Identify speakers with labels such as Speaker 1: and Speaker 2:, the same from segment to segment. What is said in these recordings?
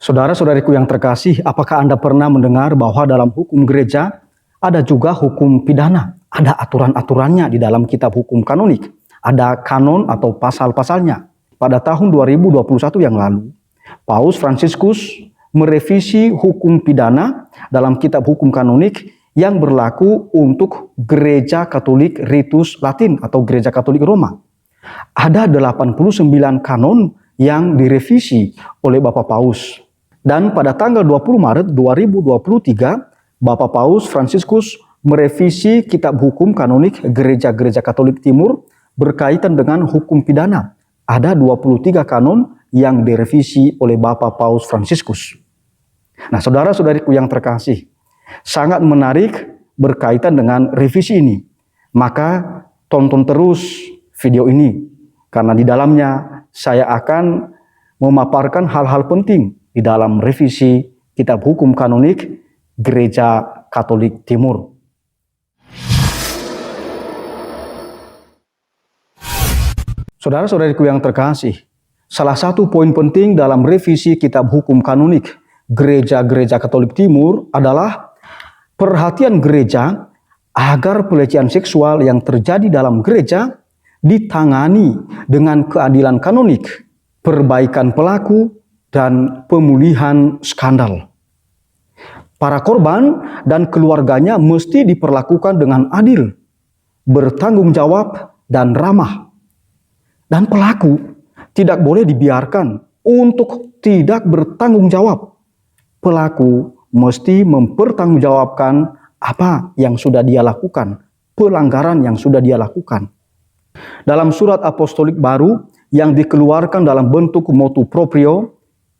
Speaker 1: Saudara-saudariku yang terkasih, apakah Anda pernah mendengar bahwa dalam hukum gereja ada juga hukum pidana? Ada aturan-aturannya di dalam kitab hukum kanonik. Ada kanon atau pasal-pasalnya. Pada tahun 2021 yang lalu, Paus Fransiskus merevisi hukum pidana dalam kitab hukum kanonik yang berlaku untuk Gereja Katolik Ritus Latin atau Gereja Katolik Roma. Ada 89 kanon yang direvisi oleh Bapak Paus. Dan pada tanggal 20 Maret 2023, Bapak Paus Fransiskus merevisi kitab hukum kanonik Gereja-Gereja Katolik Timur berkaitan dengan hukum pidana. Ada 23 kanon yang direvisi oleh Bapak Paus Fransiskus. Nah, saudara-saudariku yang terkasih, sangat menarik berkaitan dengan revisi ini. Maka tonton terus video ini, karena di dalamnya saya akan memaparkan hal-hal penting di dalam revisi kitab hukum kanonik Gereja Katolik Timur. Saudara-saudariku yang terkasih, salah satu poin penting dalam revisi kitab hukum kanonik Gereja-Gereja Katolik Timur adalah perhatian gereja agar pelecehan seksual yang terjadi dalam gereja ditangani dengan keadilan kanonik, perbaikan pelaku, dan pemulihan skandal. Para korban dan keluarganya mesti diperlakukan dengan adil, bertanggung jawab, dan ramah. Dan pelaku tidak boleh dibiarkan untuk tidak bertanggung jawab. Pelaku mesti mempertanggungjawabkan apa yang sudah dia lakukan, pelanggaran yang sudah dia lakukan. Dalam surat apostolik baru yang dikeluarkan dalam bentuk motu proprio,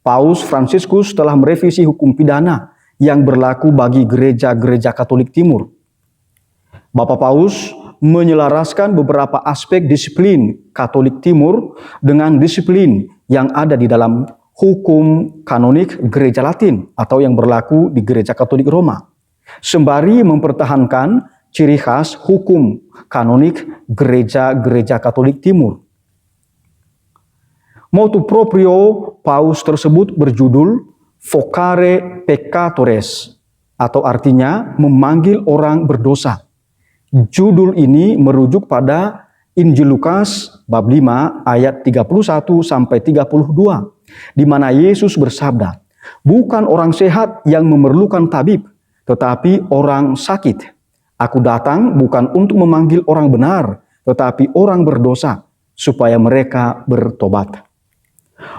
Speaker 1: Paus Fransiskus telah merevisi hukum pidana yang berlaku bagi gereja-gereja Katolik Timur. Bapak Paus menyelaraskan beberapa aspek disiplin Katolik Timur dengan disiplin yang ada di dalam hukum kanonik Gereja Latin atau yang berlaku di Gereja Katolik Roma, sembari mempertahankan ciri khas hukum kanonik gereja-gereja Katolik Timur. Motu proprio Paus tersebut berjudul Vocare Peccatores, atau artinya memanggil orang berdosa. Judul ini merujuk pada Injil Lukas bab 5 ayat 31 sampai 32, di mana Yesus bersabda, "Bukan orang sehat yang memerlukan tabib, tetapi orang sakit. Aku datang bukan untuk memanggil orang benar, tetapi orang berdosa, supaya mereka bertobat."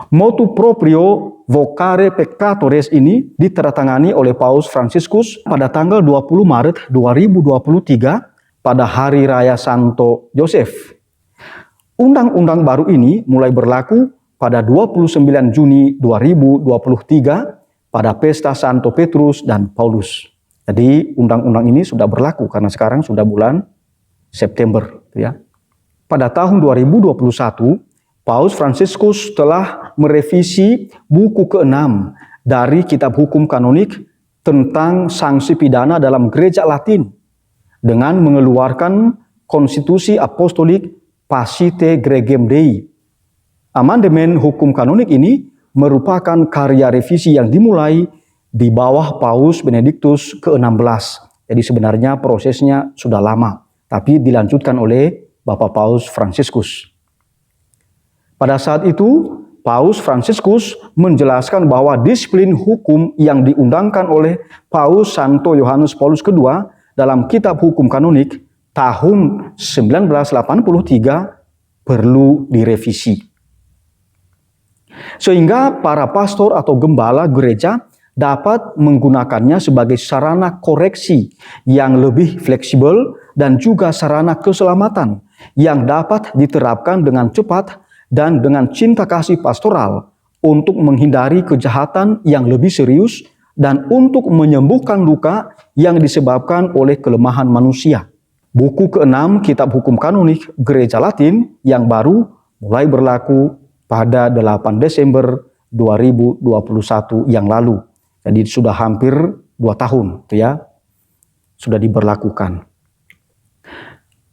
Speaker 1: Motu proprio Vocare Peccatores ini ditandatangani oleh Paus Fransiskus pada tanggal 20 Maret 2023 pada Hari Raya Santo Yosef. Undang-undang baru ini mulai berlaku pada 29 Juni 2023 pada pesta Santo Petrus dan Paulus. Jadi undang-undang ini sudah berlaku karena sekarang sudah bulan September, ya. Pada tahun 2021, Paus Fransiskus telah merevisi buku ke-6 dari kitab hukum kanonik tentang sanksi pidana dalam gereja Latin dengan mengeluarkan konstitusi apostolik Pacite Gregem Dei. Amandemen hukum kanonik ini merupakan karya revisi yang dimulai di bawah Paus Benediktus ke-16. Jadi sebenarnya prosesnya sudah lama, tapi dilanjutkan oleh Bapak Paus Fransiskus. Pada saat itu, Paus Fransiskus menjelaskan bahwa disiplin hukum yang diundangkan oleh Paus Santo Yohanes Paulus II dalam kitab hukum kanonik tahun 1983 perlu direvisi. Sehingga para pastor atau gembala gereja dapat menggunakannya sebagai sarana koreksi yang lebih fleksibel dan juga sarana keselamatan yang dapat diterapkan dengan cepat dan dengan cinta kasih pastoral untuk menghindari kejahatan yang lebih serius dan untuk menyembuhkan luka yang disebabkan oleh kelemahan manusia. Buku ke-6 Kitab Hukum Kanonik Gereja Latin yang baru mulai berlaku pada 8 Desember 2021 yang lalu. Jadi sudah hampir 2 tahun, ya, sudah diberlakukan.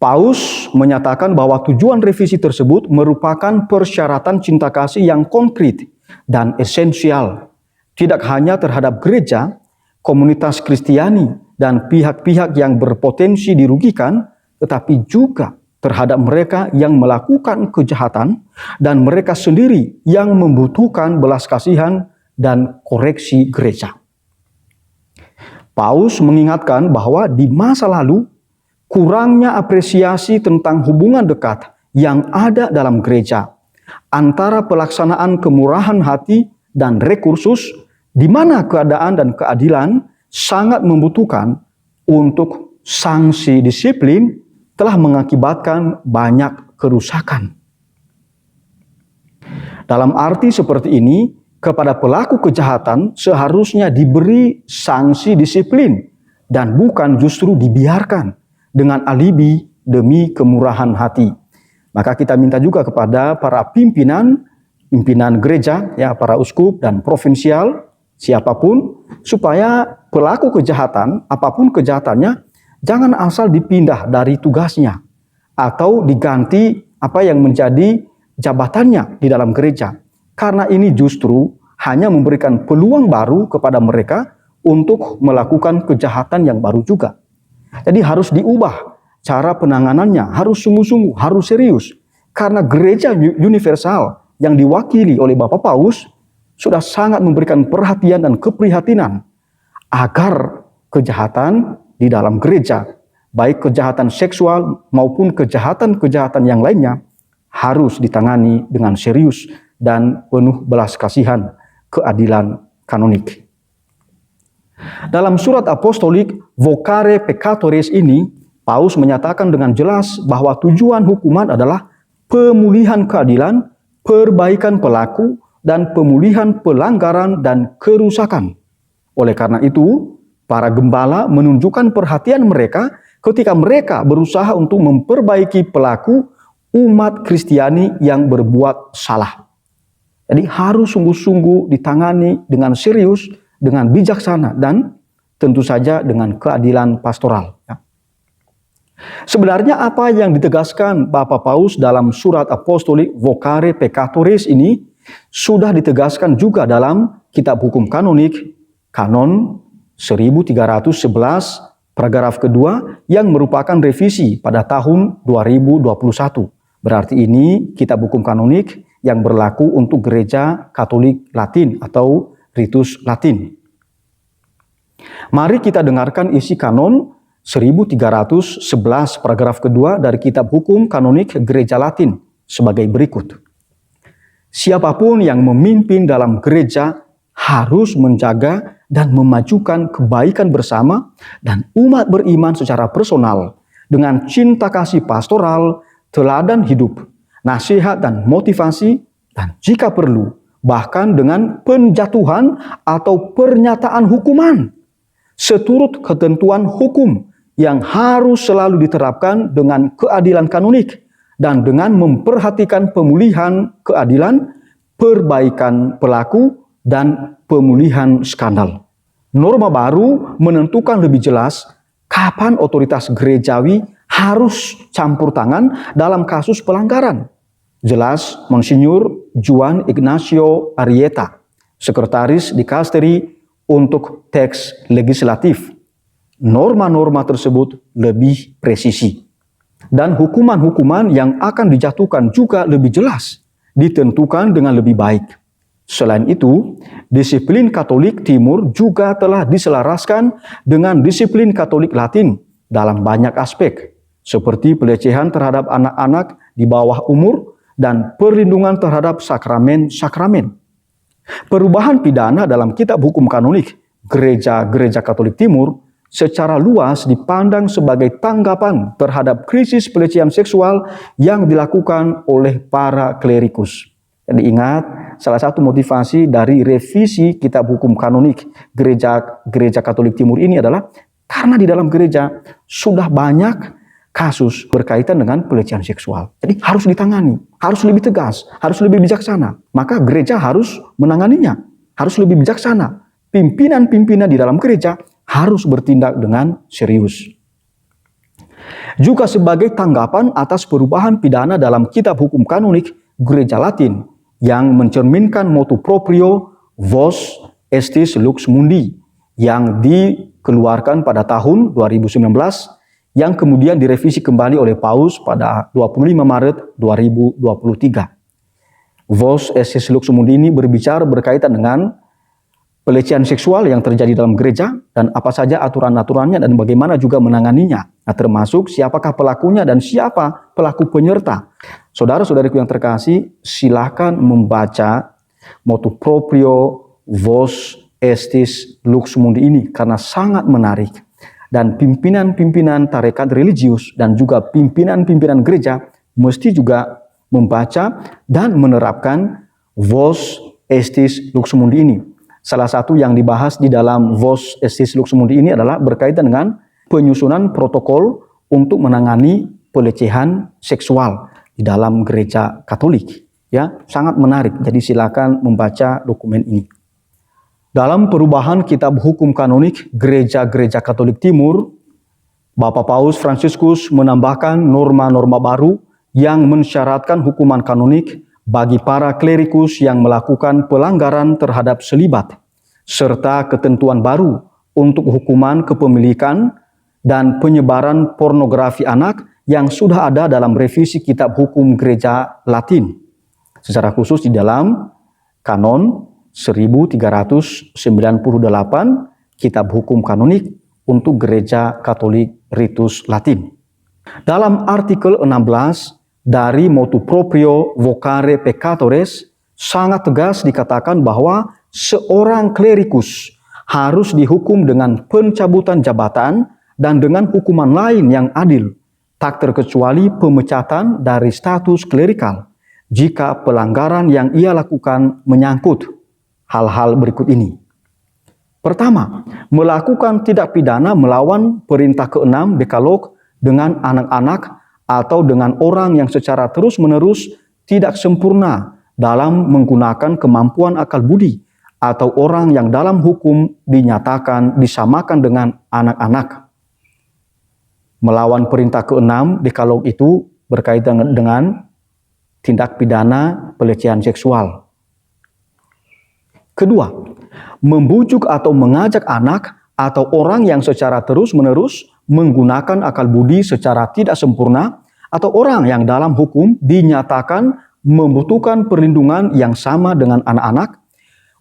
Speaker 1: Paus menyatakan bahwa tujuan revisi tersebut merupakan persyaratan cinta kasih yang konkret dan esensial tidak hanya terhadap gereja, komunitas Kristiani, dan pihak-pihak yang berpotensi dirugikan, tetapi juga terhadap mereka yang melakukan kejahatan dan mereka sendiri yang membutuhkan belas kasihan dan koreksi gereja. Paulus mengingatkan bahwa di masa lalu, kurangnya apresiasi tentang hubungan dekat yang ada dalam gereja antara pelaksanaan kemurahan hati dan rekursus, di mana keadaan dan keadilan sangat membutuhkan untuk sanksi disiplin, telah mengakibatkan banyak kerusakan. Dalam arti seperti ini, kepada pelaku kejahatan seharusnya diberi sanksi disiplin dan bukan justru dibiarkan dengan alibi demi kemurahan hati. Maka kita minta juga kepada para pimpinan gereja, ya, para uskup dan provinsial, siapapun, supaya pelaku kejahatan, apapun kejahatannya, jangan asal dipindah dari tugasnya atau diganti apa yang menjadi jabatannya di dalam gereja. Karena ini justru hanya memberikan peluang baru kepada mereka untuk melakukan kejahatan yang baru juga. Jadi harus diubah cara penanganannya, harus sungguh-sungguh, harus serius. Karena gereja universal yang diwakili oleh Bapak Paus sudah sangat memberikan perhatian dan keprihatinan agar kejahatan di dalam gereja, baik kejahatan seksual maupun kejahatan-kejahatan yang lainnya, harus ditangani dengan serius dan penuh belas kasihan, keadilan kanonik. Dalam surat apostolik Vocare Peccatoris ini, Paulus menyatakan dengan jelas bahwa tujuan hukuman adalah pemulihan keadilan, perbaikan pelaku, dan pemulihan pelanggaran dan kerusakan. Oleh karena itu, para gembala menunjukkan perhatian mereka ketika mereka berusaha untuk memperbaiki pelaku umat Kristiani yang berbuat salah. Jadi harus sungguh-sungguh ditangani dengan serius, dengan bijaksana, dan tentu saja dengan keadilan pastoral. Sebenarnya apa yang ditegaskan Bapak Paus dalam surat apostolik Vocare Peccatoris ini sudah ditegaskan juga dalam kitab hukum kanonik, Kanon 1311, paragraf kedua, yang merupakan revisi pada tahun 2021. Berarti ini kitab hukum kanonik yang berlaku untuk gereja Katolik Latin atau Ritus Latin. Mari kita dengarkan isi kanon 1311 paragraf kedua dari kitab hukum kanonik gereja Latin sebagai berikut. Siapapun yang memimpin dalam gereja harus menjaga dan memajukan kebaikan bersama dan umat beriman secara personal dengan cinta kasih pastoral, teladan hidup, nasihat dan motivasi, dan jika perlu bahkan dengan penjatuhan atau pernyataan hukuman seturut ketentuan hukum yang harus selalu diterapkan dengan keadilan kanonik dan dengan memperhatikan pemulihan keadilan, perbaikan pelaku, dan pemulihan skandal. Norma baru menentukan lebih jelas kapan otoritas gerejawi harus campur tangan dalam kasus pelanggaran. Jelas Monsinyur Juan Ignacio Arrieta, Sekretaris Dikasteri untuk Teks Legislatif. Norma-norma tersebut lebih presisi. Dan hukuman-hukuman yang akan dijatuhkan juga lebih jelas, ditentukan dengan lebih baik. Selain itu, disiplin Katolik Timur juga telah diselaraskan dengan disiplin Katolik Latin dalam banyak aspek, seperti pelecehan terhadap anak-anak di bawah umur dan perlindungan terhadap sakramen-sakramen. Perubahan pidana dalam kitab hukum kanonik gereja-gereja Katolik Timur secara luas dipandang sebagai tanggapan terhadap krisis pelecehan seksual yang dilakukan oleh para klerikus. Jadi ingat, salah satu motivasi dari revisi kitab hukum kanonik gereja Katolik Timur ini adalah karena di dalam gereja sudah banyak kasus berkaitan dengan pelecehan seksual. Jadi harus ditangani, harus lebih tegas, harus lebih bijaksana. Maka gereja harus menanganinya, harus lebih bijaksana. Pimpinan-pimpinan di dalam gereja harus bertindak dengan serius. Juga sebagai tanggapan atas perubahan pidana dalam kitab hukum kanonik gereja Latin yang mencerminkan motu proprio vos Estis Lux Mundi yang dikeluarkan pada tahun 2019 yang kemudian direvisi kembali oleh Paus pada 25 Maret 2023. Vos Estis Lux Mundi ini berbicara berkaitan dengan pelecehan seksual yang terjadi dalam gereja dan apa saja aturan-aturannya dan bagaimana juga menanganinya. Nah, termasuk siapakah pelakunya dan siapa pelaku penyerta. Saudara-saudariku yang terkasih, silakan membaca motu proprio Vos Estis Lux Mundi ini karena sangat menarik. Dan pimpinan-pimpinan tarekat religius dan juga pimpinan-pimpinan gereja mesti juga membaca dan menerapkan Vos Estis Lux Mundi ini. Salah satu yang dibahas di dalam Vos Estis Lux Mundi ini adalah berkaitan dengan penyusunan protokol untuk menangani pelecehan seksual di dalam gereja Katolik. Ya, sangat menarik. Jadi silakan membaca dokumen ini. Dalam perubahan kitab hukum kanonik gereja-gereja Katolik Timur, Bapak Paus Fransiskus menambahkan norma-norma baru yang mensyaratkan hukuman kanonik bagi para klerikus yang melakukan pelanggaran terhadap selibat, serta ketentuan baru untuk hukuman kepemilikan dan penyebaran pornografi anak yang sudah ada dalam revisi kitab hukum gereja Latin, secara khusus di dalam kanon 1398 kitab hukum kanonik untuk gereja Katolik Ritus Latin. Dalam artikel 16 dari motu proprio vocare peccatores sangat tegas dikatakan bahwa seorang klerikus harus dihukum dengan pencabutan jabatan dan dengan hukuman lain yang adil, tak terkecuali pemecatan dari status klerikal jika pelanggaran yang ia lakukan menyangkut hal-hal berikut ini. Pertama, melakukan tindak pidana melawan perintah ke-6 Dekalog dengan anak-anak atau dengan orang yang secara terus-menerus tidak sempurna dalam menggunakan kemampuan akal budi, atau orang yang dalam hukum dinyatakan disamakan dengan anak-anak. Melawan perintah ke-6 Dekalog itu berkaitan dengan tindak pidana pelecehan seksual. Kedua, membujuk atau mengajak anak atau orang yang secara terus-menerus menggunakan akal budi secara tidak sempurna, atau orang yang dalam hukum dinyatakan membutuhkan perlindungan yang sama dengan anak-anak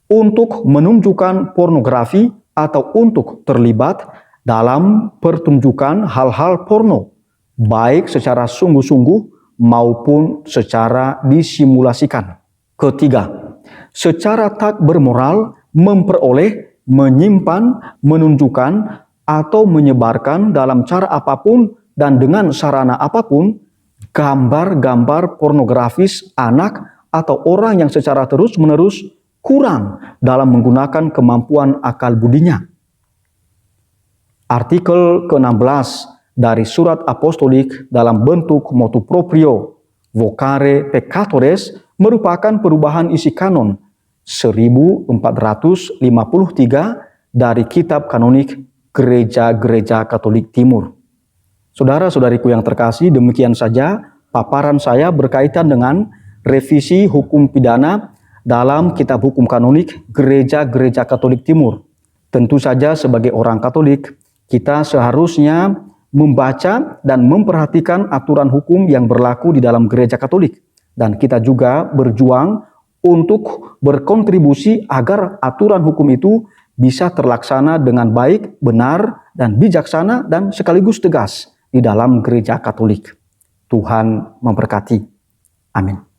Speaker 1: untuk menunjukkan pornografi atau untuk terlibat dalam pertunjukan hal-hal porno, baik secara sungguh-sungguh maupun secara disimulasikan. Ketiga, secara tak bermoral memperoleh, menyimpan, menunjukkan, atau menyebarkan dalam cara apapun dan dengan sarana apapun gambar-gambar pornografis anak atau orang yang secara terus-menerus kurang dalam menggunakan kemampuan akal budinya. Artikel ke-16 dari surat apostolik dalam bentuk motu proprio vocare peccatores merupakan perubahan isi kanon 1453 dari kitab kanonik gereja-gereja Katolik Timur. Saudara-saudariku yang terkasih, demikian saja paparan saya berkaitan dengan revisi hukum pidana dalam kitab hukum kanonik gereja-gereja Katolik Timur. Tentu saja sebagai orang Katolik, kita seharusnya membaca dan memperhatikan aturan hukum yang berlaku di dalam gereja Katolik. Dan kita juga berjuang untuk berkontribusi agar aturan hukum itu bisa terlaksana dengan baik, benar, dan bijaksana, dan sekaligus tegas di dalam gereja Katolik. Tuhan memberkati. Amin.